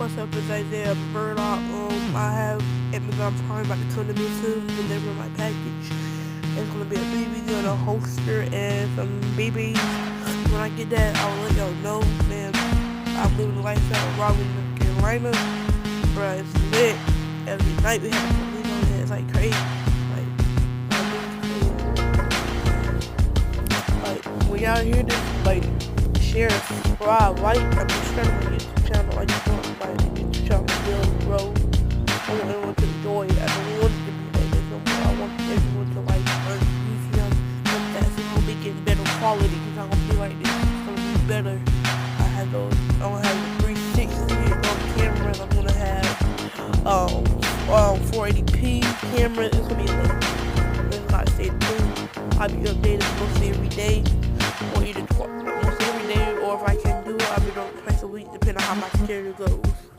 myself is Isaiah Burdock. I have Amazon Prime about to come to me soon, deliver my package. It's gonna be a BB gun, a holster, and some BBs. When I get that, I'll let y'all know, man. I'm living the lifestyle of Raleigh, North Carolina. Bruh, it's lit. Every night we have police on it. It's like crazy. Like when y'all hear this, like, share, subscribe, like, I'm just trying to my YouTube channel. I just want my YouTube channel to build, grow. I want everyone to enjoy it. I don't want it to be like this no more. I want everyone to like learn YouTube. That's gonna be getting better quality. It's not gonna be like this. It's gonna be better. I'm gonna have a 360 cameras. I'm gonna have 480p camera. It's gonna be lit. Then like I stay tuned. I'll be updated mostly every day, or either mostly every day, or if I can do it, I'll be doing it twice a week, depending on how my schedule goes.